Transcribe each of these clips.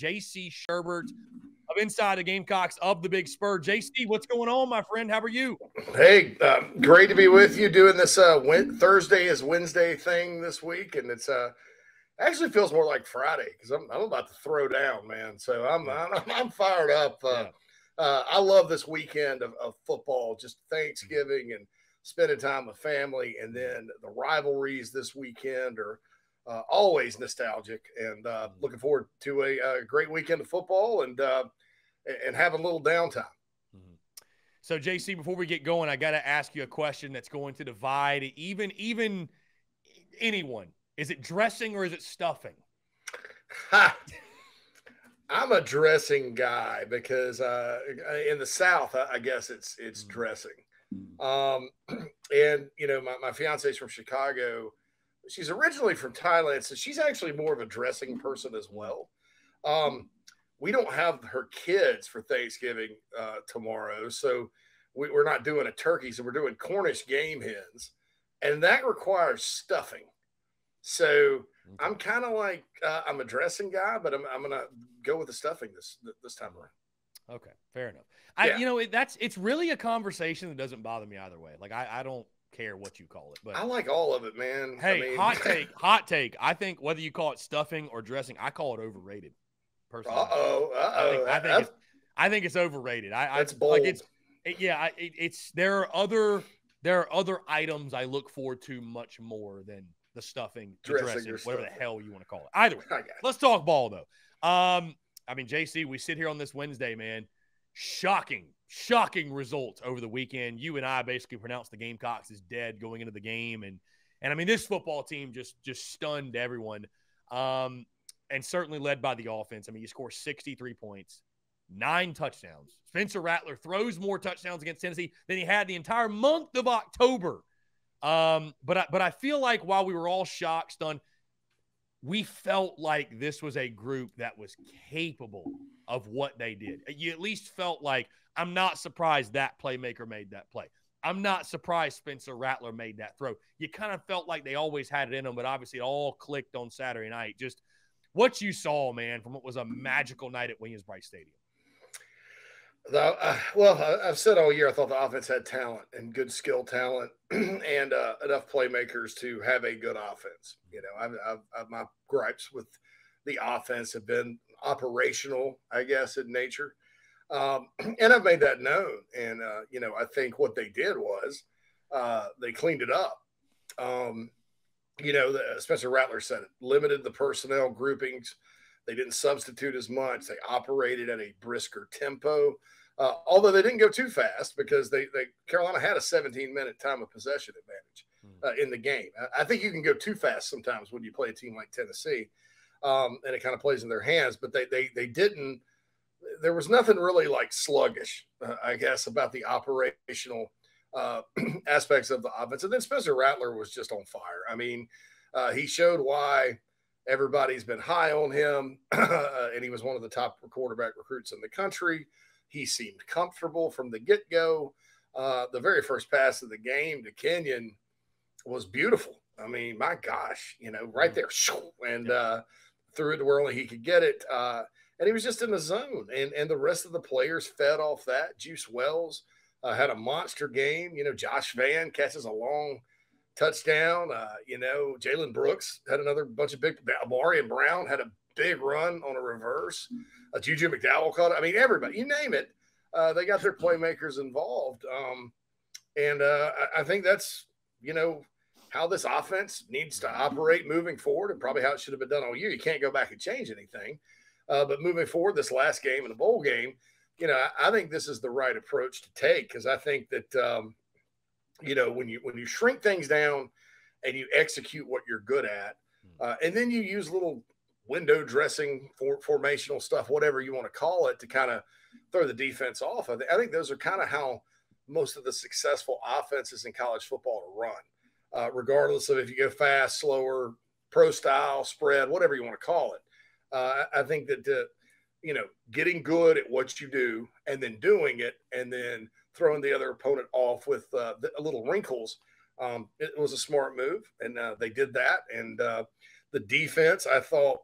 JC Shurburtt of Inside the Gamecocks of the Big Spur. JC, what's going on, my friend? How are you? Hey, great to be with you doing this Thursday is Wednesday thing this week, and it's actually feels more like Friday because I'm about to throw down, man. So I'm fired up. I love this weekend of football, just Thanksgiving and spending time with family, and then the rivalries this weekend are always nostalgic, and looking forward to a great weekend of football and having a little downtime. So, JC, before we get going, I got to ask you a question that's going to divide even anyone. Is it dressing or is it stuffing? I'm a dressing guy because in the South, I guess it's dressing. And, you know, my fiance is from Chicago. She's originally from Thailand, so she's actually more of a dressing person as well. We don't have her kids for Thanksgiving tomorrow, so we're not doing a turkey, so we're doing Cornish game hens, and that requires stuffing. So I'm kind of like I'm a dressing guy, but I'm gonna go with the stuffing this time around. Okay, fair enough. It's really a conversation that doesn't bother me either way. Like I don't care what you call it, but I like all of it, man. Hey, hot take. I think whether you call it stuffing or dressing, I call it overrated. Personally, I think it's overrated. That's bold. Like there are other items I look forward to much more than the stuffing, the dressing, whatever the hell you want to call it. Either way, let's talk ball though. I mean, JC, we sit here on this Wednesday, man. Shocking results over the weekend. You and I basically pronounced the Gamecocks as dead going into the game, and I mean this football team just stunned everyone. And certainly led by the offense. I mean, you score 63 points, 9 touchdowns. Spencer Rattler throws more touchdowns against Tennessee than he had the entire month of October. But I feel like while we were all shocked, stunned, we felt like this was a group that was capable of what they did. You at least felt like, I'm not surprised that playmaker made that play. I'm not surprised Spencer Rattler made that throw. You kind of felt like they always had it in them, but obviously it all clicked on Saturday night. Just what you saw, man, from what was a magical night at Williams-Brice Stadium. Well, I've said all year I thought the offense had talent and good skill talent and enough playmakers to have a good offense. You know, I've my gripes with the offense have been operational, I guess, in nature. And I've made that known. And, you know, I think what they did was they cleaned it up. You know, Spencer Rattler said it, limited the personnel groupings. They didn't substitute as much. They operated at a brisker tempo, although they didn't go too fast because Carolina had a 17-minute time of possession advantage in the game. I think you can go too fast sometimes when you play a team like Tennessee, and it kind of plays in their hands. But they didn't. There was nothing really like sluggish, I guess, about the operational aspects of the offense. And then Spencer Rattler was just on fire. I mean, he showed why everybody's been high on him, and he was one of the top quarterback recruits in the country. He seemed comfortable from the get-go. The very first pass of the game to Kenyon was beautiful. I mean, my gosh, you know, right there, and threw it to where only he could get it. And he was just in the zone, and the rest of the players fed off that. Juice Wells had a monster game. You know, Josh Vann catches a long touchdown. You know, Jalen Brooks had another bunch of big. Amarian Brown had a big run on a reverse. Juju McDowell caught it. I mean, everybody, you name it, they got their playmakers involved. And I think that's, you know, how this offense needs to operate moving forward, and probably how it should have been done all year. You can't go back and change anything. But moving forward, this last game in the bowl game, you know, I think this is the right approach to take, because I think that, you know, when you shrink things down and you execute what you're good at, and then you use little window dressing, formational stuff, whatever you want to call it, to kind of throw the defense off. I think those are kind of how most of the successful offenses in college football are run, regardless of if you go fast, slower, pro style, spread, whatever you want to call it. I think that, you know, getting good at what you do and then doing it and then throwing the other opponent off with little wrinkles, it was a smart move, and they did that. And the defense, I thought,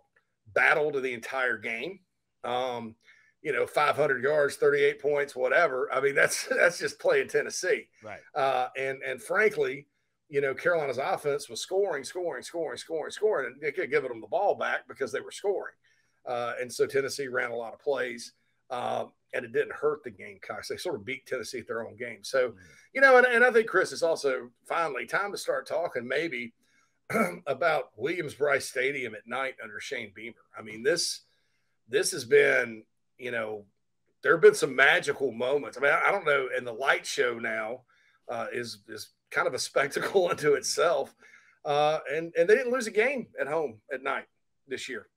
battled the entire game. 500 yards, 38 points, whatever. I mean, that's just playing Tennessee. Right. And frankly, Carolina's offense was scoring, and they could give them the ball back because they were scoring. And so Tennessee ran a lot of plays, and it didn't hurt the Gamecocks. They sort of beat Tennessee at their own game. So, and I think, Chris, it's also finally time to start talking maybe about Williams-Brice Stadium at night under Shane Beamer. I mean, this has been, there have been some magical moments. I mean, I don't know, and the light show now is kind of a spectacle unto itself. And they didn't lose a game at home at night this year.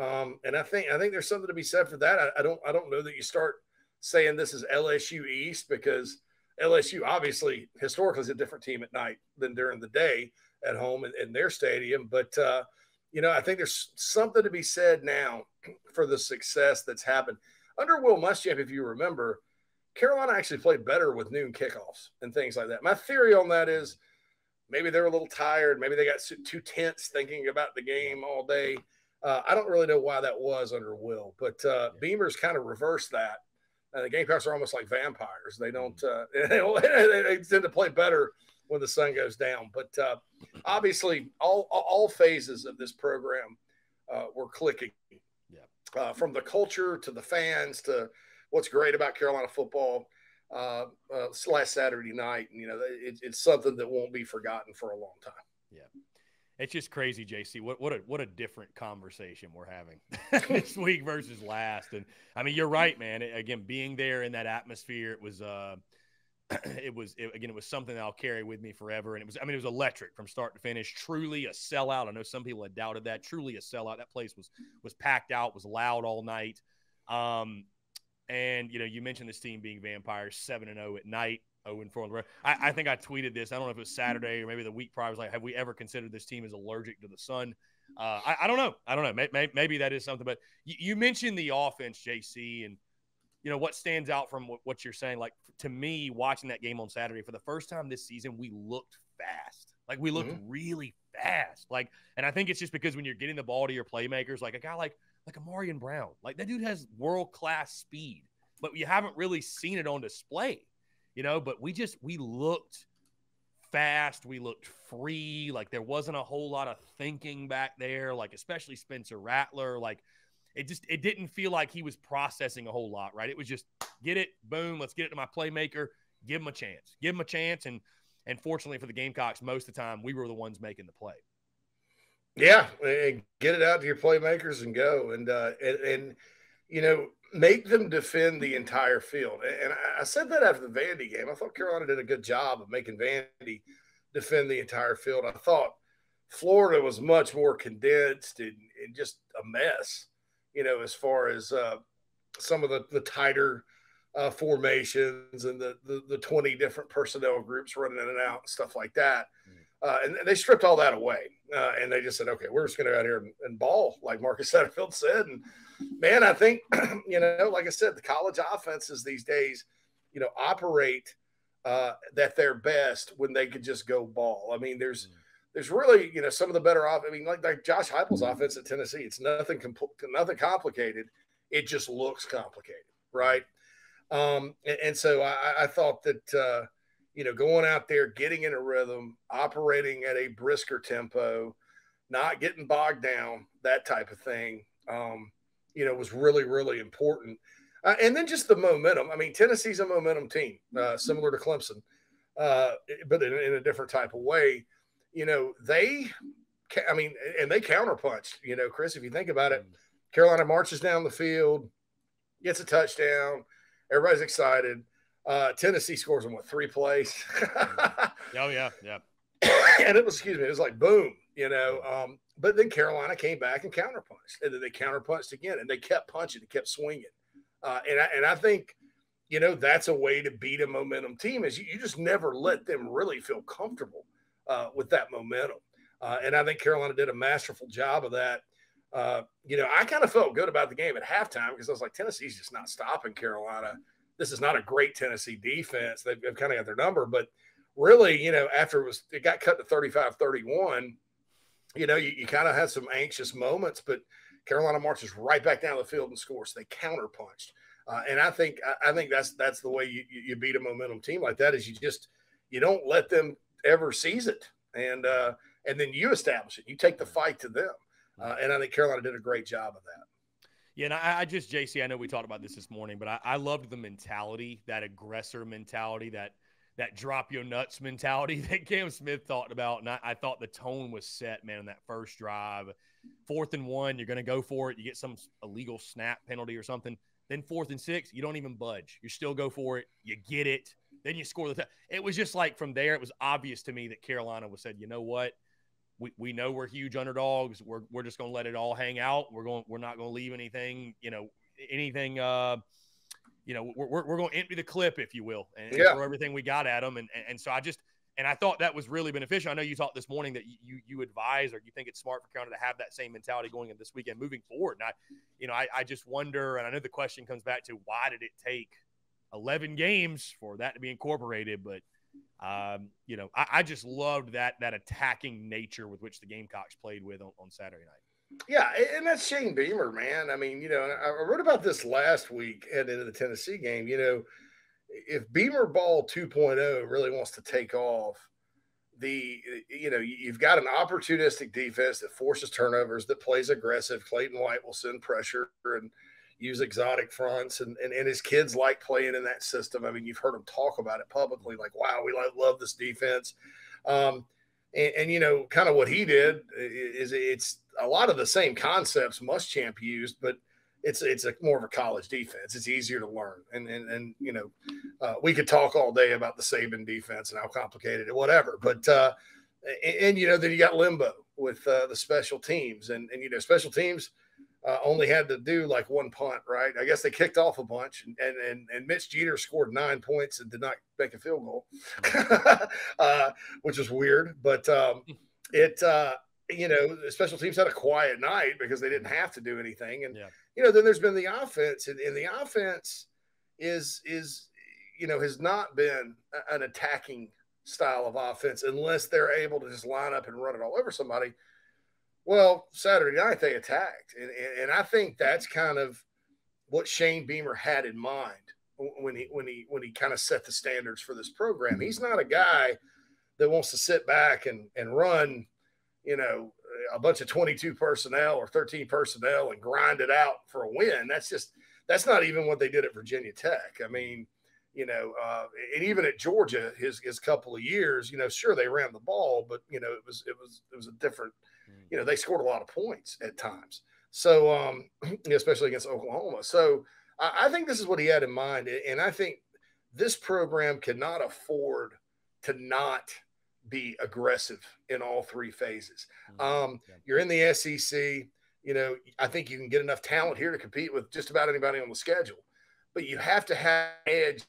And I think there's something to be said for that. I don't know that you start saying this is LSU East, because LSU obviously historically is a different team at night than during the day at home in their stadium. But, I think there's something to be said now for the success that's happened. Under Will Muschamp, if you remember, Carolina actually played better with noon kickoffs and things like that. My theory on that is maybe they're a little tired. Maybe they got too tense thinking about the game all day. I don't really know why that was under Will, but Beamer's kind of reversed that. The Gamecocks are almost like vampires. They don't they tend to play better when the sun goes down. But obviously, all phases of this program were clicking. From the culture to the fans to what's great about Carolina football last Saturday night. It's something that won't be forgotten for a long time. Yeah. It's just crazy, JC. What a different conversation we're having this week versus last. And I mean, you're right, man. Again, being there in that atmosphere, it was something that I'll carry with me forever. And it was electric from start to finish. Truly a sellout. I know some people had doubted that. Truly a sellout. That place was packed out, was loud all night. And you mentioned this team being vampires, 7-0 at night. 0-4 on the road. I think I tweeted this. I don't know if it was Saturday or maybe the week prior. I was like, have we ever considered this team as allergic to the sun? I don't know. Maybe that is something. But you mentioned the offense, JC, and what stands out from what you're saying. Like, to me, watching that game on Saturday for the first time this season, we looked fast. Like, we looked really fast. Like, and I think it's just because when you're getting the ball to your playmakers, like a guy like Amarian Brown, like that dude has world-class speed, but you haven't really seen it on display. But we looked fast. We looked free. Like, there wasn't a whole lot of thinking back there, like, especially Spencer Rattler. Like, it didn't feel like he was processing a whole lot, right? It was just get it, boom, let's get it to my playmaker, give him a chance. And fortunately for the Gamecocks, most of the time we were the ones making the play. Yeah, and get it out to your playmakers and go. And make them defend the entire field. And I said that after the Vandy game. I thought Carolina did a good job of making Vandy defend the entire field. I thought Florida was much more condensed and just a mess, as far as some of the tighter formations and the 20 different personnel groups running in and out and stuff like that. And they stripped all that away. And they just said, okay, we're just going to go out here and ball, like Marcus Satterfield said. And, man, I think, like I said, the college offenses these days, operate at their best when they could just go ball. I mean, there's really, some of the better off. I mean, like Josh Heupel's offense at Tennessee, it's nothing complicated. It just looks complicated, right? And so I thought that, going out there, getting in a rhythm, operating at a brisker tempo, not getting bogged down, that type of thing, was really, really important. And then just the momentum. I mean, Tennessee's a momentum team, similar to Clemson, but in a different type of way. They counterpunched, Chris, if you think about it. Carolina marches down the field, gets a touchdown, everybody's excited. Tennessee scores in 3 plays? Oh, yeah. And it was like boom, but then Carolina came back and counterpunched, and then they counterpunched again, and they kept punching and kept swinging. And I think, that's a way to beat a momentum team, is you just never let them really feel comfortable with that momentum. And I think Carolina did a masterful job of that. I kind of felt good about the game at halftime because I was like, Tennessee's just not stopping Carolina. This is not a great Tennessee defense. They've kind of got their number, but really, after it got cut to 35-31, you kind of had some anxious moments, but Carolina marches right back down the field and scores. They counterpunched. And I think that's the way you beat a momentum team like that, is you don't let them ever seize it. And then you establish it. You take the fight to them. And I think Carolina did a great job of that. Yeah, and I just, JC, I know we talked about this morning, but I loved the mentality, that aggressor mentality, that drop your nuts mentality that Cam Smith talked about. And I thought the tone was set, man, on that first drive. 4th and 1, you're going to go for it. You get some illegal snap penalty or something. Then 4th and 6, you don't even budge. You still go for it. You get it. Then you score the It was just like from there, it was obvious to me that Carolina was said, you know what? We know we're huge underdogs. We're just going to let it all hang out. We're not going to leave anything, we're going to empty the clip, if you will, and throw everything we got at them. And so I thought that was really beneficial. I know you talked this morning that you advise, or you think it's smart for Carolina to have that same mentality going in this weekend moving forward. And I just wonder, and I know the question comes back to, why did it take 11 games for that to be incorporated? But I just loved that attacking nature with which the Gamecocks played with on Saturday night. Yeah, and that's Shane Beamer, man. I mean, and I wrote about this last week heading into the Tennessee game. If Beamer ball 2.0 really wants to take off, you've got an opportunistic defense that forces turnovers, that plays aggressive. Clayton White will send pressure and use exotic fronts, and his kids like playing in that system. I mean, you've heard them talk about it publicly, like, wow, we love this defense. And kind of what he did is it's a lot of the same concepts Muschamp used, but it's more of a college defense. It's easier to learn. And we could talk all day about the Saban defense and how complicated it, whatever. But, then you got limbo with the special teams, and special teams only had to do like one punt, right? I guess they kicked off a bunch, and Mitch Jeter scored 9 points and did not make a field goal, which was weird. But the special teams had a quiet night because they didn't have to do anything. And, then there's been the offense, and the offense is has not been an attacking style of offense unless they're able to just line up and run it all over somebody. Well, Saturday night they attacked, and I think that's kind of what Shane Beamer had in mind when he kind of set the standards for this program. He's not a guy that wants to sit back and run, a bunch of 22 personnel or 13 personnel and grind it out for a win. That's not even what they did at Virginia Tech. I mean, and even at Georgia, his couple of years, sure, they ran the ball, but it was a different. They scored a lot of points at times. So, especially against Oklahoma. So I think this is what he had in mind. And I think this program cannot afford to not be aggressive in all three phases. You're in the SEC. I think you can get enough talent here to compete with just about anybody on the schedule. But you have to have edge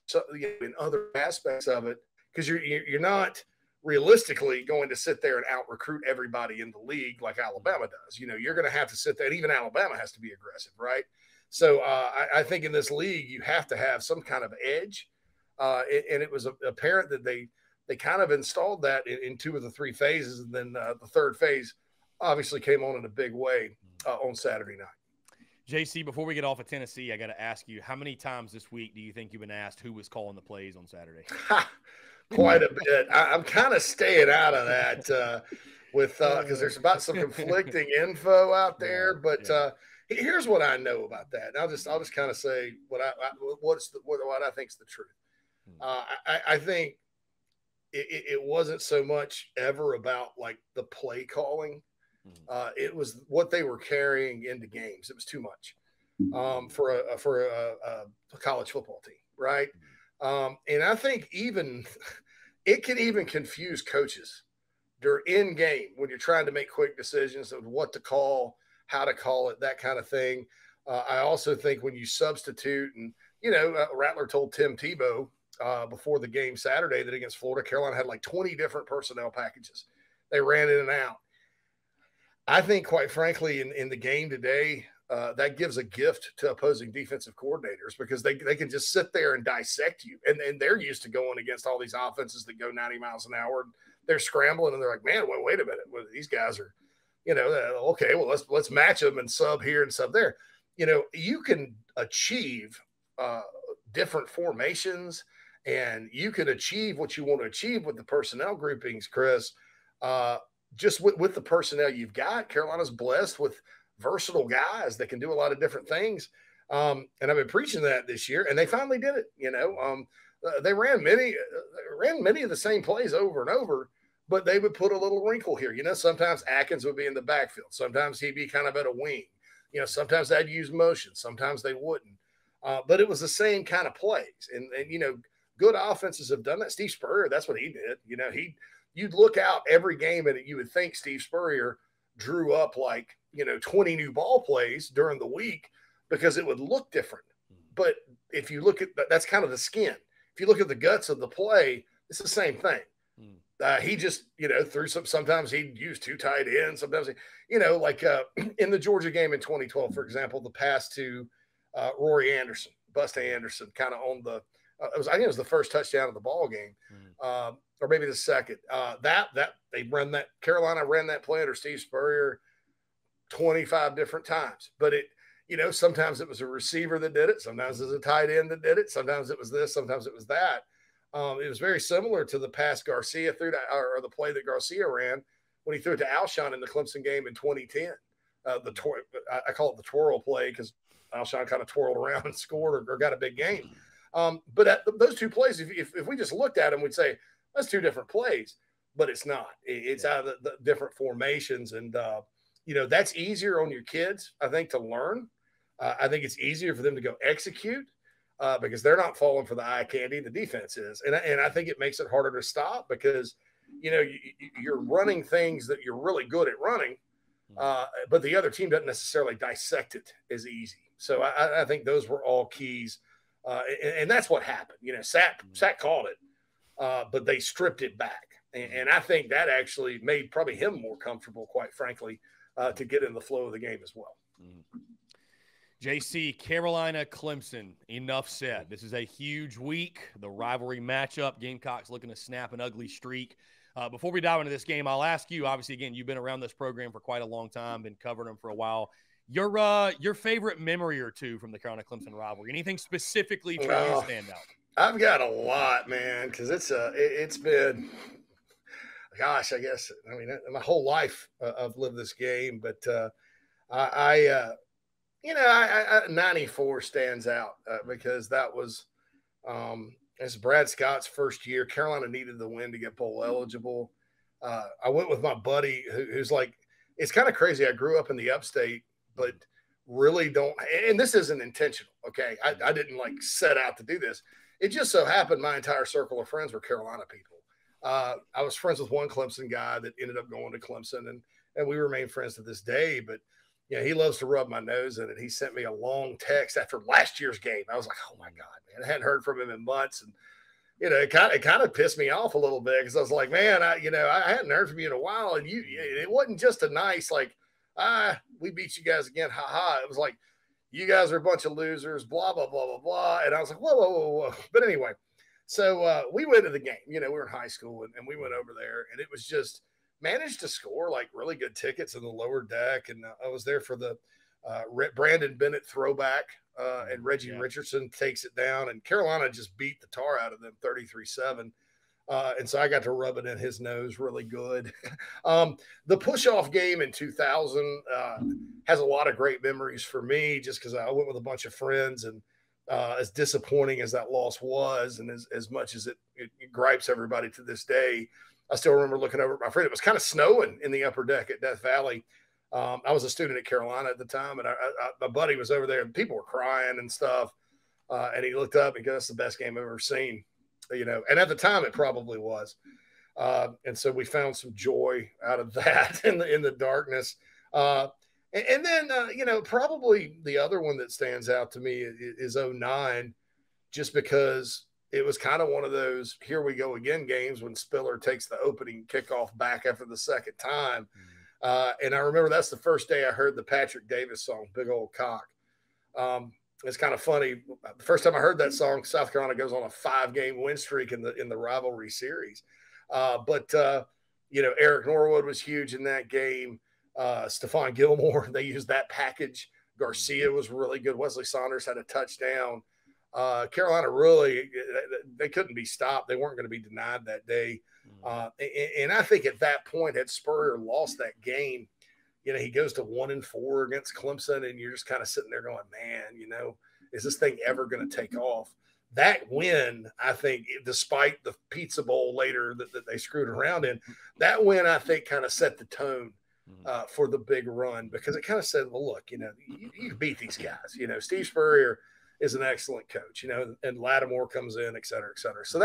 in other aspects of it, because you're not realistically going to sit there and out-recruit everybody in the league like Alabama does. You're going to have to sit there, and even Alabama has to be aggressive, right? So I think in this league, you have to have some kind of edge. And it was apparent that they kind of installed that in two of the three phases. And then the third phase obviously came on in a big way on Saturday night. JC, before we get off of Tennessee, I got to ask you, how many times this week do you think you've been asked who was calling the plays on Saturday? Quite a bit. I'm kind of staying out of that because there's about some conflicting info out there. But here's what I know about that. And I'll just kind of say what I think is the truth. I think it wasn't so much ever about like the play calling. It was what they were carrying into games. It was too much for a college football team, right? And I think it can even confuse coaches during in game when you're trying to make quick decisions of what to call, how to call it, that kind of thing. I also think when you substitute, and Rattler told Tim Tebow before the game Saturday that against Florida, Carolina had like 20 different personnel packages. They ran in and out. I think, quite frankly, in the game today, that gives a gift to opposing defensive coordinators, because they can just sit there and dissect you. And they're used to going against all these offenses that go 90 miles an hour. They're scrambling, and they're like, man, wait a minute. These guys Okay, well, let's match them and sub here and sub there. You can achieve different formations, and you can achieve what you want to achieve with the personnel groupings, Chris. Just with the personnel you've got, Carolina's blessed with versatile guys that can do a lot of different things. And I've been preaching that this year, and they finally did it. They ran many of the same plays over and over, but they would put a little wrinkle here. Sometimes Atkins would be in the backfield. Sometimes he'd be kind of at a wing. Sometimes they'd use motion. Sometimes they wouldn't. But it was the same kind of plays. And good offenses have done that. Steve Spurrier, that's what he did. You'd look out every game and you would think Steve Spurrier drew up 20 new ball plays during the week because it would look different. But if you look at that's kind of the skin. If you look at the guts of the play, it's the same thing. He just, threw sometimes he'd use two tight ends. Sometimes, in the Georgia game in 2012, for example, the pass to Rory Anderson, Busta Anderson, kind of on the, I think it was the first touchdown of the ball game, or maybe the second. Carolina ran that play under Steve Spurrier 25 different times. But sometimes it was a receiver that did it. Sometimes it was a tight end that did it. Sometimes it was this. Sometimes it was that. It was very similar to the pass Garcia threw or the play that Garcia ran when he threw it to Alshon in the Clemson game in 2010. I call it the twirl play because Alshon kind of twirled around and scored or got a big game. But those two plays, if we just looked at them, we'd say that's two different plays, but it's not. It's out of the different formations. And, that's easier on your kids, I think, to learn. I think it's easier for them to go execute. Because they're not falling for the eye candy, the defense is. And I think it makes it harder to stop because, you're running things that you're really good at running, but the other team doesn't necessarily dissect it as easy. So I think those were all keys. And that's what happened. Sack called it, but they stripped it back. And I think that actually made probably him more comfortable, quite frankly, to get in the flow of the game as well. JC, Carolina, Clemson, enough said. This is a huge week, the rivalry matchup. Gamecocks looking to snap an ugly streak. Before we dive into this game, I'll ask you, obviously, again, you've been around this program for quite a long time, been covering them for a while. Your favorite memory or two from the Carolina-Clemson rivalry? Anything specifically for you stand out? I've got a lot, man, because it's been, gosh, I guess, my whole life I've lived this game, but 94 stands out because that was it's Brad Scott's first year. Carolina needed the win to get bowl eligible. I went with my buddy who's like, it's kind of crazy. I grew up in the upstate, but really don't, and this isn't intentional. Okay. I didn't set out to do this. It just so happened my entire circle of friends were Carolina people. I was friends with one Clemson guy that ended up going to Clemson and we remain friends to this day, but he loves to rub my nose in it. He sent me a long text after last year's game. I was like, oh my God, man, I hadn't heard from him in months. And, it kind of pissed me off a little bit because I was like, man, I hadn't heard from you in a while. And it wasn't just a nice, we beat you guys again. Ha ha. It was like, you guys are a bunch of losers, blah, blah, blah, blah, blah. And I was like, whoa, whoa, whoa, whoa. But anyway, so we went to the game, we were in high school and we went over there and it was just, managed to score really good tickets in the lower deck. And I was there for the Brandon Bennett throwback and Reggie Richardson takes it down and Carolina just beat the tar out of them 33-7. And so I got to rub it in his nose really good. The push-off game in 2000 has a lot of great memories for me just because I went with a bunch of friends and as disappointing as that loss was and as much as it gripes everybody to this day, I still remember looking over at my friend. It was kind of snowing in the upper deck at Death Valley. I was a student at Carolina at the time, and my buddy was over there, and people were crying and stuff. And he looked up and goes, "That's the best game I've ever seen." And at the time, it probably was. And so we found some joy out of that in the darkness. And then, probably the other one that stands out to me is 2009, just because it was kind of one of those here we go again games when Spiller takes the opening kickoff back after the second time. And I remember that's the first day I heard the Patrick Davis song, Big Old Cock. It's kind of funny. The first time I heard that song, South Carolina goes on a 5-game win streak in the rivalry series. But Eric Norwood was huge in that game. Stephon Gilmore, they used that package. Garcia was really good. Wesley Saunders had a touchdown. Carolina really, they couldn't be stopped. They weren't going to be denied that day. And I think at that point, had Spurrier lost that game, he goes to 1-4 against Clemson, and you're just kind of sitting there going, man, is this thing ever going to take off? That win, I think, despite the Pizza Bowl later that they screwed around in, that win, I think, kind of set the tone for the big run, because it kind of said, well, look, you beat these guys. Steve Spurrier is an excellent coach, and Lattimore comes in, et cetera, et cetera. So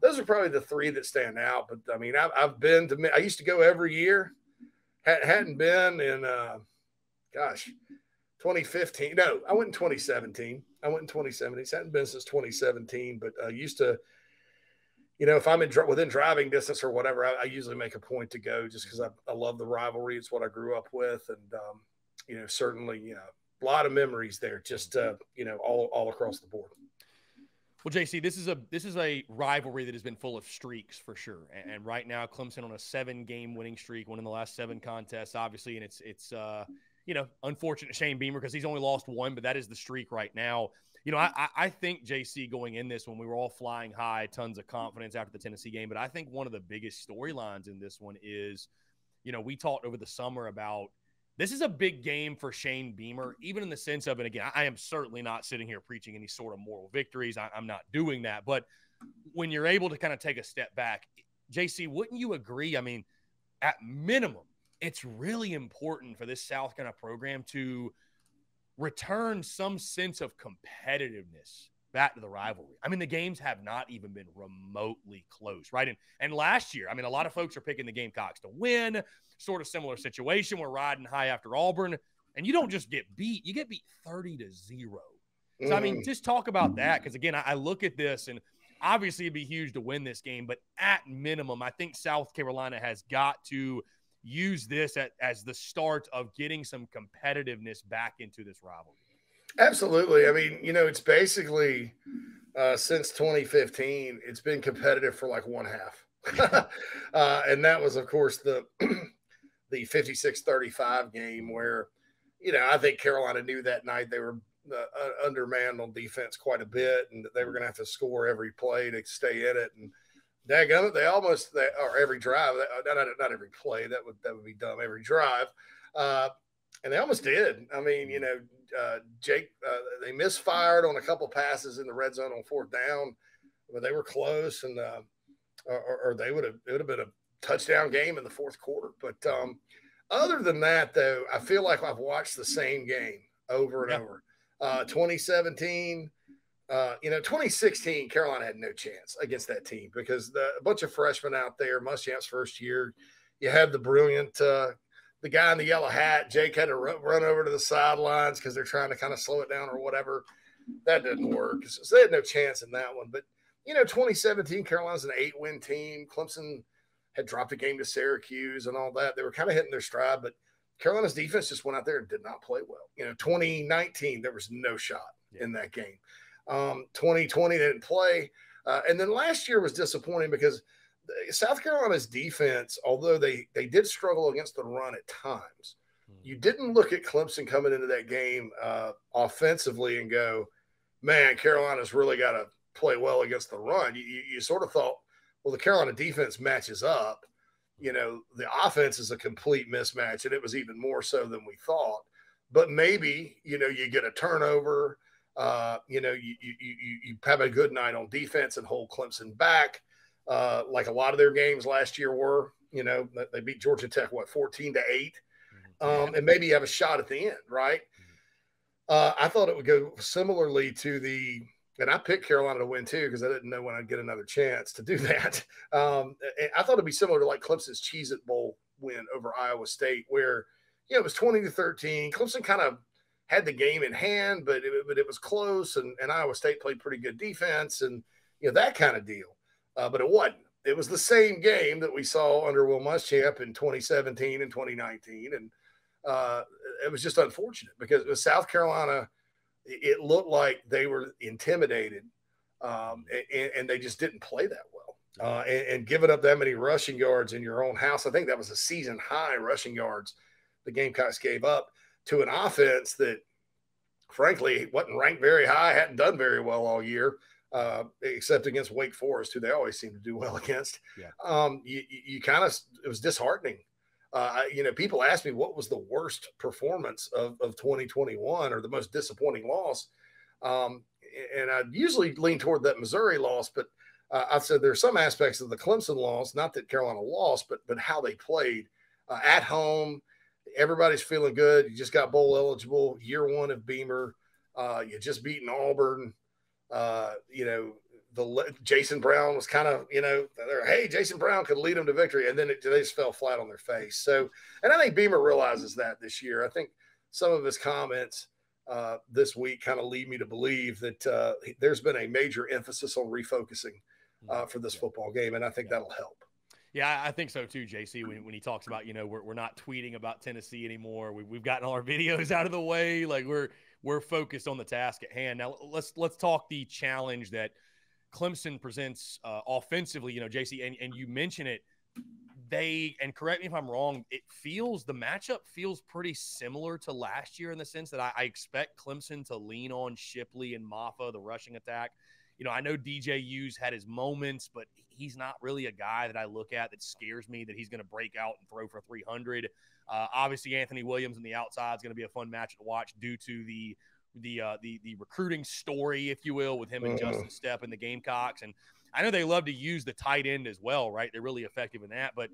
those are probably the three that stand out. But I mean, I used to go every year. Hadn't been in, 2015. No, I went in 2017. It hadn't been since 2017, but I used to, if I'm within driving distance or whatever, I usually make a point to go, just because I love the rivalry. It's what I grew up with. And, certainly, a lot of memories there, just, all across the board. Well, JC, this is a rivalry that has been full of streaks for sure. And right now, Clemson on a 7-game winning streak, winning the last 7 contests, obviously. And it's unfortunate Shane Beamer, because he's only lost 1, but that is the streak right now. I think, JC, going in this one, we were all flying high, tons of confidence after the Tennessee game. But I think one of the biggest storylines in this one is, we talked over the summer about, this is a big game for Shane Beamer, even in the sense of, and again, I am certainly not sitting here preaching any sort of moral victories. I'm not doing that. But when you're able to kind of take a step back, JC, wouldn't you agree? I mean, at minimum, it's really important for this South Carolina program to return some sense of competitiveness back to the rivalry. I mean, the games have not even been remotely close, right? And last year, I mean, a lot of folks are picking the Gamecocks to win. Sort of similar situation. We're riding high after Auburn, and you don't just get beat. You get beat 30-0. So, I mean, just talk about that, because, again, I look at this, and obviously it'd be huge to win this game, but at minimum, I think South Carolina has got to use this as the start of getting some competitiveness back into this rivalry. Absolutely. I mean, it's basically since 2015, it's been competitive for like one half. And that was, of course, the 56-35 game where, I think Carolina knew that night they were undermanned on defense quite a bit, and that they were going to have to score every play to stay in it. And daggone it, or every drive, not every play, that would be dumb, every drive. And they almost did. I mean, Jake, they misfired on a couple passes in the red zone on 4th down, but they were close, and or it would have been a touchdown game in the 4th quarter. But other than that, though, I feel like I've watched the same game over and over. 2017, 2016, Carolina had no chance against that team, because a bunch of freshmen out there, Muschamp's first year. You had the brilliant, the guy in the yellow hat, Jake, had to run over to the sidelines because they're trying to kind of slow it down or whatever. That didn't work. So they had no chance in that one. But, 2017, Carolina's an 8-win team. Clemson had dropped a game to Syracuse and all that. They were kind of hitting their stride, but Carolina's defense just went out there and did not play well. 2019, there was no shot in that game. 2020, they didn't play. And then last year was disappointing, because South Carolina's defense, although they did struggle against the run at times, you didn't look at Clemson coming into that game offensively and go, man, Carolina's really got to play well against the run. You sort of thought, well, the Carolina defense matches up. The offense is a complete mismatch, and it was even more so than we thought. But maybe, you get a turnover, you have a good night on defense and hold Clemson back, like a lot of their games last year were. They beat Georgia Tech, 14-8, and maybe you have a shot at the end, right? I thought it would go similarly to and I picked Carolina to win too, because I didn't know when I'd get another chance to do that. I thought it'd be similar to like Clemson's Cheez-It Bowl win over Iowa State, where, it was 20-13. Clemson kind of had the game in hand, but it was close, and Iowa State played pretty good defense, and, that kind of deal. But it wasn't. It was the same game that we saw under Will Muschamp in 2017 and 2019. And it was just unfortunate, because it was South Carolina. It looked like they were intimidated, and they just didn't play that well. And giving up that many rushing yards in your own house, I think that was a season high rushing yards the Gamecocks gave up to an offense that, frankly, wasn't ranked very high, hadn't done very well all year, except against Wake Forest, who they always seem to do well against. Yeah. You kind of, it was disheartening. People ask me what was the worst performance of 2021 or the most disappointing loss. And I usually lean toward that Missouri loss, but I said there are some aspects of the Clemson loss, not that Carolina lost, but how they played at home. Everybody's feeling good. You just got bowl eligible, year one of Beamer. You just beaten Auburn. Jason Brown was kind of, hey, Jason Brown could lead them to victory. And then they just fell flat on their face. So, and I think Beamer realizes that this year. I think some of his comments this week kind of lead me to believe that there's been a major emphasis on refocusing for this football game. And I think that'll help. Yeah, I think so too, JC. When he talks about, we're not tweeting about Tennessee anymore. We've gotten all our videos out of the way. Like we're focused on the task at hand. Now let's talk the challenge that Clemson presents offensively. JC, and you mention it. And correct me if I'm wrong, the matchup feels pretty similar to last year in the sense that I expect Clemson to lean on Shipley and Maffa, the rushing attack. I know DJ Hughes had his moments, but he's not really a guy that I look at that scares me that he's going to break out and throw for 300. Obviously, Anthony Williams on the outside is going to be a fun match to watch due to the recruiting story, if you will, with him and Justin Stepp and the Gamecocks. And I know they love to use the tight end as well, right? They're really effective in that. But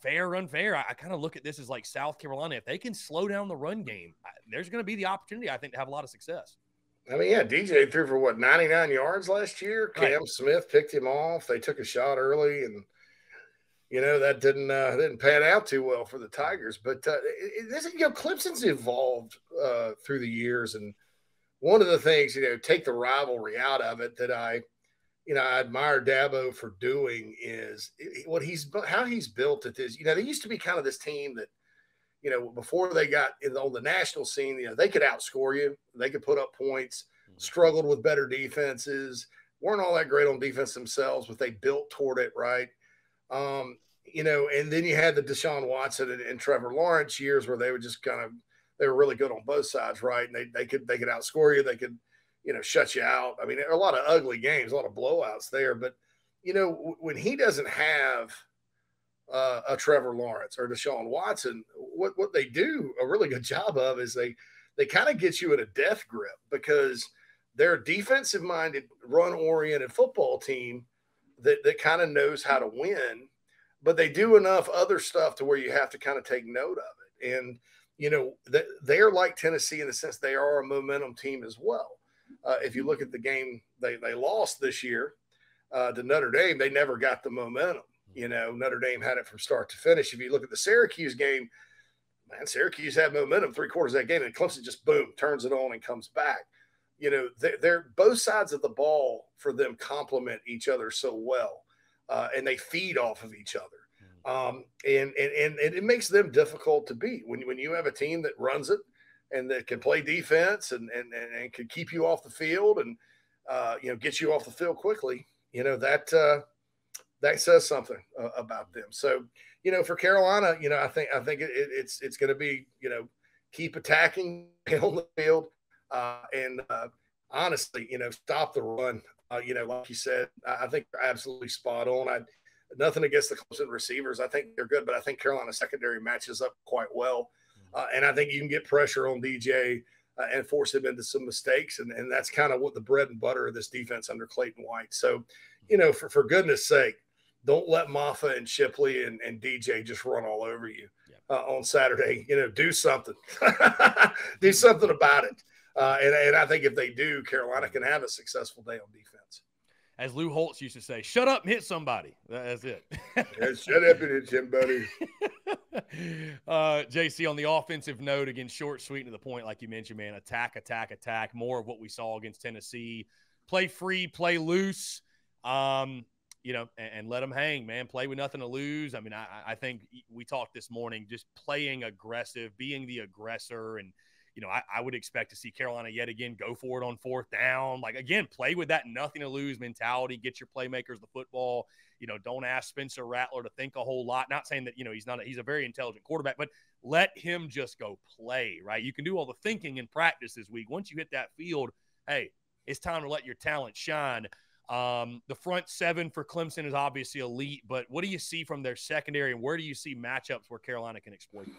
fair or unfair, I kind of look at this as like South Carolina. If they can slow down the run game, there's going to be the opportunity, I think, to have a lot of success. I mean, yeah, DJ threw for 99 yards last year. Cam Smith picked him off. They took a shot early, and that didn't pan out too well for the Tigers. But Clemson's evolved through the years, and one of the things, take the rivalry out of it that I admire Dabo for doing is how he's built it is. They used to be kind of this team that, before they got on the national scene, they could outscore you. They could put up points, struggled with better defenses, weren't all that great on defense themselves, but they built toward it, right? And then you had the Deshaun Watson and Trevor Lawrence years where they would just they were really good on both sides, right? And they could outscore you. They could, shut you out. I mean, there are a lot of ugly games, a lot of blowouts there. But, when he doesn't have a Trevor Lawrence or Deshaun Watson, what they do a really good job of is they kind of get you in a death grip because they're a defensive-minded, run-oriented football team that kind of knows how to win, but they do enough other stuff to where you have to kind of take note of it. And, they're like Tennessee in the sense they are a momentum team as well. If you look at the game they lost this year to Notre Dame, they never got the momentum. Notre Dame had it from start to finish. If you look at the Syracuse game, man, Syracuse had momentum 3/4 of that game, and Clemson just, boom, turns it on and comes back. They're both sides of the ball for them complement each other so well, and they feed off of each other. And it makes them difficult to beat when you have a team that runs it and that can play defense and can keep you off the field and get you off the field quickly. That says something about them. So, for Carolina, I think it's going to be, keep attacking on the field and honestly, stop the run. Like you said, I think they're absolutely spot on. Nothing against the Clemson receivers. I think they're good, but I think Carolina secondary matches up quite well. And I think you can get pressure on DJ and force him into some mistakes. And that's kind of what the bread and butter of this defense under Clayton White. So, for goodness sake, don't let Maffa and Shipley and DJ just run all over you on Saturday. Do something. Do something about it. And I think if they do, Carolina can have a successful day on defense. As Lou Holtz used to say, shut up and hit somebody. That's it. Shut up and hit somebody. JC, on the offensive note, again, short, sweet, and to the point, like you mentioned, man, attack, more of what we saw against Tennessee. Play free, play loose, and let them hang, man. Play with nothing to lose. I mean, I think we talked this morning, just playing aggressive, being the aggressor, and I would expect to see Carolina yet again go for it on fourth down. Like, again, play with that nothing to lose mentality. Get your playmakers the football. Don't ask Spencer Rattler to think a whole lot. Not saying that, he's a very intelligent quarterback, but let him just go play, right? You can do all the thinking in practice this week. Once you hit that field, hey, it's time to let your talent shine. The front seven for Clemson is obviously elite, but what do you see from their secondary, and where do you see matchups where Carolina can exploit them?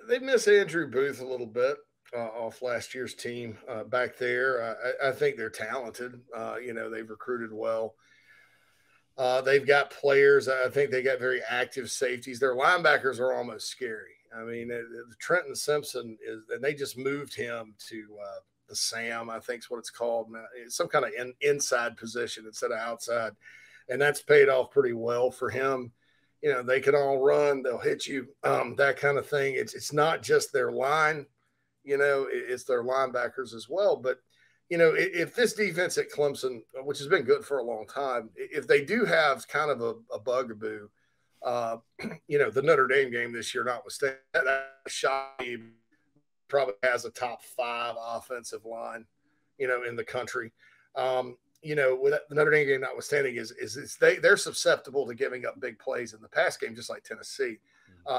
They miss Andrew Booth a little bit off last year's team back there. I think they're talented. They've recruited well. They've got players. I think they got very active safeties. Their linebackers are almost scary. I mean, Trenton Simpson and they just moved him to the Sam, I think is what it's called. It's some kind of inside position instead of outside. And that's paid off pretty well for him. They can all run. They'll hit you, that kind of thing. It's not just their line, it's their linebackers as well. But, if this defense at Clemson, which has been good for a long time, if they do have kind of a bugaboo, the Notre Dame game this year notwithstanding, that shot probably has a top 5 offensive line, in the country. With the Notre Dame game notwithstanding, they're susceptible to giving up big plays in the pass game, just like Tennessee.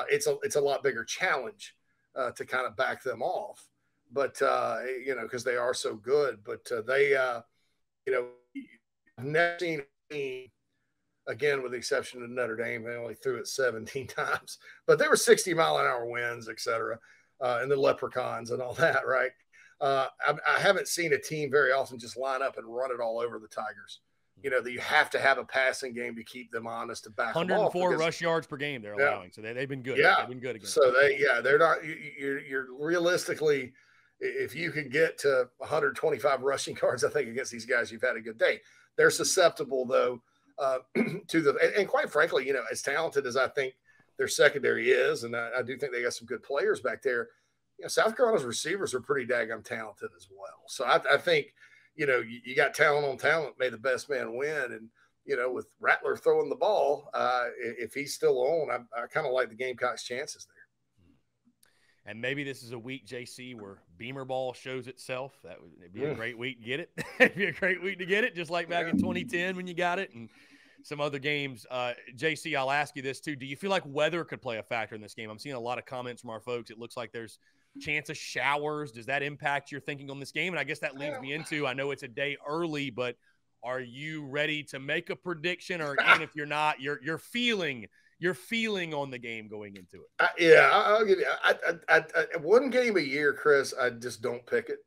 It's a lot bigger challenge to kind of back them off, but because they are so good. But they, I've never seen a team, again, with the exception of Notre Dame, they only threw it 17 times, but they were 60-mile-an-hour winds, et cetera, and the Leprechauns and all that, right? I haven't seen a team very often just line up and run it all over the Tigers. That you have to have a passing game to keep them honest, to back 104 them off. Rush yards per game they're allowing, so they've been good. Yeah, they've been good against. So they're not. You're realistically, if you can get to 125 rushing yards, I think against these guys, you've had a good day. They're susceptible though to and quite frankly, as talented as I think their secondary is, and I do think they got some good players back there. South Carolina's receivers are pretty daggum talented as well. So I think, you got talent on talent, may the best man win. And, with Rattler throwing the ball, if he's still on, I kind of like the Gamecocks' chances there. And maybe this is a week, JC, where Beamer ball shows itself. That would be a great week to get it. It'd be a great week to get it, just like back in 2010 when you got it. And some other games. JC, I'll ask you this too. Do you feel like weather could play a factor in this game? I'm seeing a lot of comments from our folks. It looks like there's chance of showers. Does that impact your thinking on this game? And I guess that leads me into, I know it's a day early, but are you ready to make a prediction? Or even if you're not, you're feeling on the game going into it? I'll give you one game a year, Chris. I just don't pick it.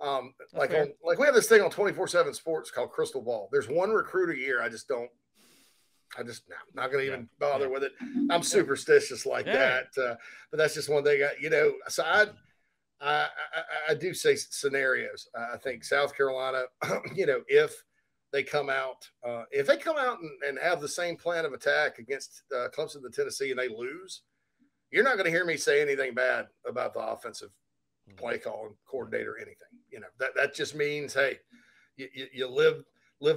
Like we have this thing on 24/7 Sports called Crystal Ball. There's one recruit a year. I'm not going to even bother with it. I'm superstitious like that. But that's just one thing, so I do say scenarios. I think South Carolina, if they come out and have the same plan of attack against Clemson and Tennessee and they lose, you're not going to hear me say anything bad about the offensive play call and coordinator or anything. That just means, hey, you live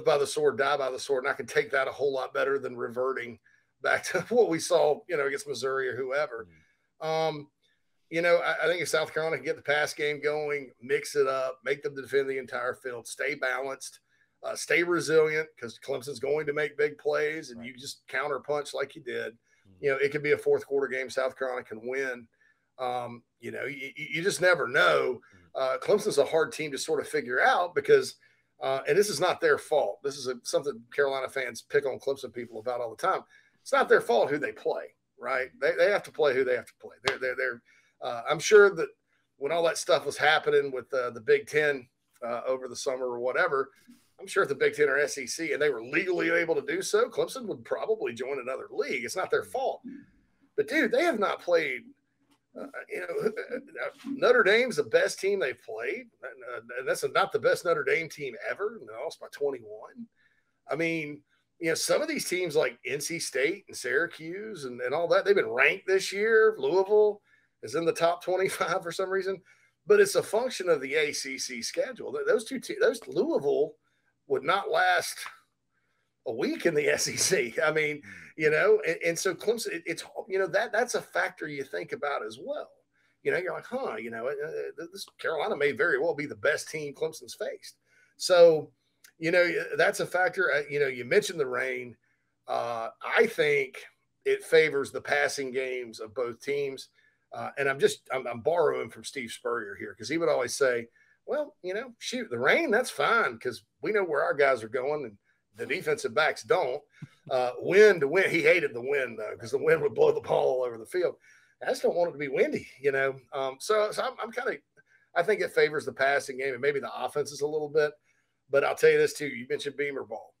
by the sword, die by the sword. And I can take that a whole lot better than reverting back to what we saw, against Missouri or whoever. I think if South Carolina can get the pass game going, mix it up, make them defend the entire field, stay balanced, stay resilient, because Clemson's going to make big plays and you just counter punch like you did. It could be a fourth quarter game. South Carolina can win. You just never know. Clemson's a hard team to sort of figure out because and this is not their fault. This is something Carolina fans pick on Clemson people about all the time. It's not their fault who they play, right? They have to play who they have to play. They're I'm sure that when all that stuff was happening with the Big Ten over the summer or whatever, I'm sure if the Big Ten or SEC and they were legally able to do so, Clemson would probably join another league. It's not their fault. But, dude, they have not played Notre Dame's the best team they've played, and that's not the best Notre Dame team ever. No, it's by 21. I mean, some of these teams like NC State and Syracuse and all that, they've been ranked this year. Louisville is in the top 25 for some reason, but it's a function of the ACC schedule. Those two teams, Louisville would not last a week in the SEC. I mean, and so Clemson, it's, that's a factor you think about as well. you're like, this Carolina may very well be the best team Clemson's faced. So, that's a factor. You mentioned the rain. I think it favors the passing games of both teams. And I'm borrowing from Steve Spurrier here because he would always say, well, shoot, the rain, that's fine because we know where our guys are going and the defensive backs don't. Wind to wind, he hated the wind though because the wind would blow the ball all over the field. I just don't want it to be windy, So I'm I think it favors the passing game and maybe the offenses a little bit. But I'll tell you this too. You mentioned Beamer ball.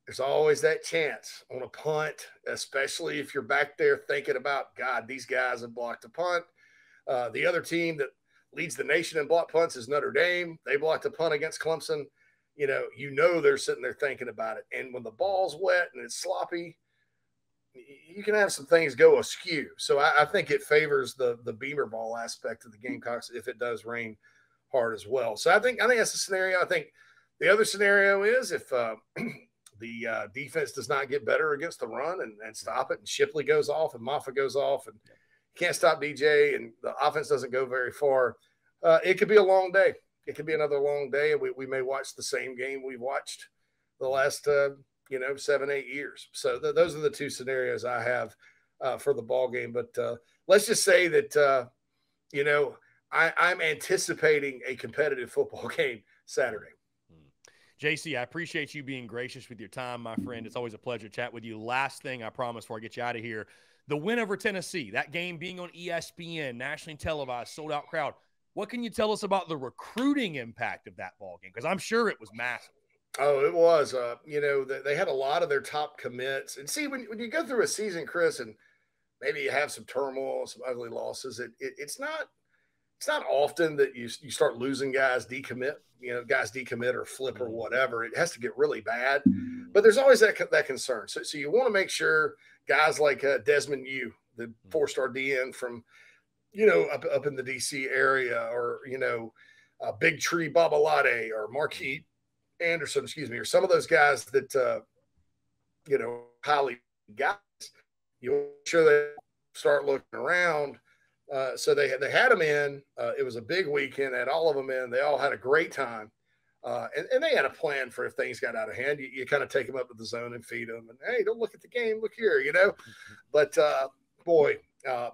There's always that chance on a punt, especially if you're back there thinking about, God, these guys have blocked a punt. The other team that leads the nation in block punts is Notre Dame. They blocked a punt against Clemson. They're sitting there thinking about it. And when the ball's wet and it's sloppy, you can have some things go askew. So I think it favors the Beamer ball aspect of the Gamecocks if it does rain hard as well. So I think that's a scenario. I think the other scenario is if the defense does not get better against the run and stop it, and Shipley goes off and Moffitt goes off and you can't stop DJ and the offense doesn't go very far. It could be a long day. It could be another long day, and we may watch the same game we've watched the last 7-8 years. So those are the two scenarios I have for the ball game. But let's just say that I'm anticipating a competitive football game Saturday. JC, I appreciate you being gracious with your time, my friend. It's always a pleasure to chat with you. Last thing I promise before I get you out of here, the win over Tennessee, that game being on ESPN, nationally televised, sold-out crowd. What can you tell us about the recruiting impact of that ball game? Because I'm sure it was massive. Oh, it was. They had a lot of their top commits. And see, when you go through a season, Chris, and maybe you have some turmoil, some ugly losses, it's not often that you start losing guys decommit, or flip or whatever. It has to get really bad, but there's always that concern. So you want to make sure guys like Desmond Yu, the 4-star DN from, up in the DC area, or, Big Tree Babalade or Marquis Anderson, or some of those guys that, highly guys, you want to make sure they start looking around. So they had them in. It was a big weekend, had all of them in. They all had a great time. And they had a plan for if things got out of hand. You kind of take them up to the zone and feed them. And, hey, don't look at the game. Look here, But,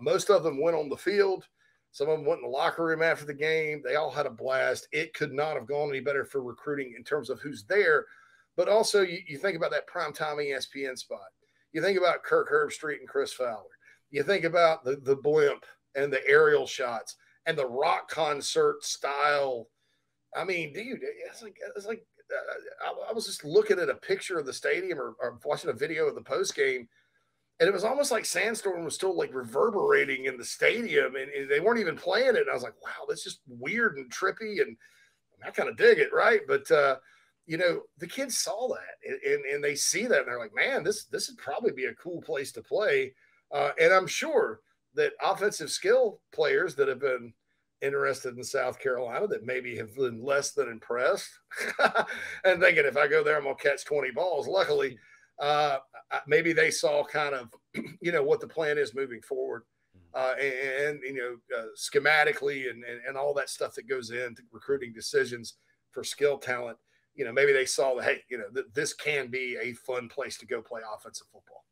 most of them went on the field. Some of them went in the locker room after the game. They all had a blast. It could not have gone any better for recruiting in terms of who's there. But also you think about that primetime ESPN spot. You think about Kirk Herbstreit and Chris Fowler. You think about the blimp and the aerial shots and the rock concert style. I mean, dude, it's like I was just looking at a picture of the stadium or watching a video of the post game, and it was almost like Sandstorm was still like reverberating in the stadium, and they weren't even playing it. And I was like, wow, that's just weird and trippy, and I kind of dig it, right? But the kids saw that and they see that and they're like, man, this would probably be a cool place to play. And I'm sure that offensive skill players that have been interested in South Carolina that maybe have been less than impressed and thinking, if I go there, I'm going to catch 20 balls. Luckily, maybe they saw kind of, what the plan is moving forward. And schematically and all that stuff that goes into recruiting decisions for skill talent. Maybe they saw that, hey, this can be a fun place to go play offensive football.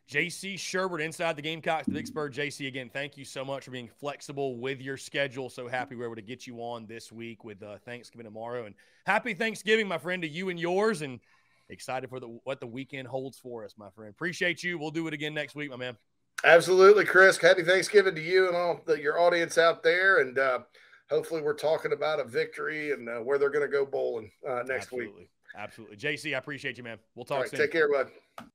JC Shurburtt, inside the Gamecocks, the Vicksburg. JC, again, thank you so much for being flexible with your schedule. So happy we were able to get you on this week with Thanksgiving tomorrow. And happy Thanksgiving, my friend, to you and yours. And excited for what the weekend holds for us, my friend. Appreciate you. We'll do it again next week, my man. Absolutely, Chris. Happy Thanksgiving to you and all your audience out there. And hopefully we're talking about a victory and where they're going to go bowling next week. Absolutely. JC, I appreciate you, man. We'll talk soon. Take care, bud.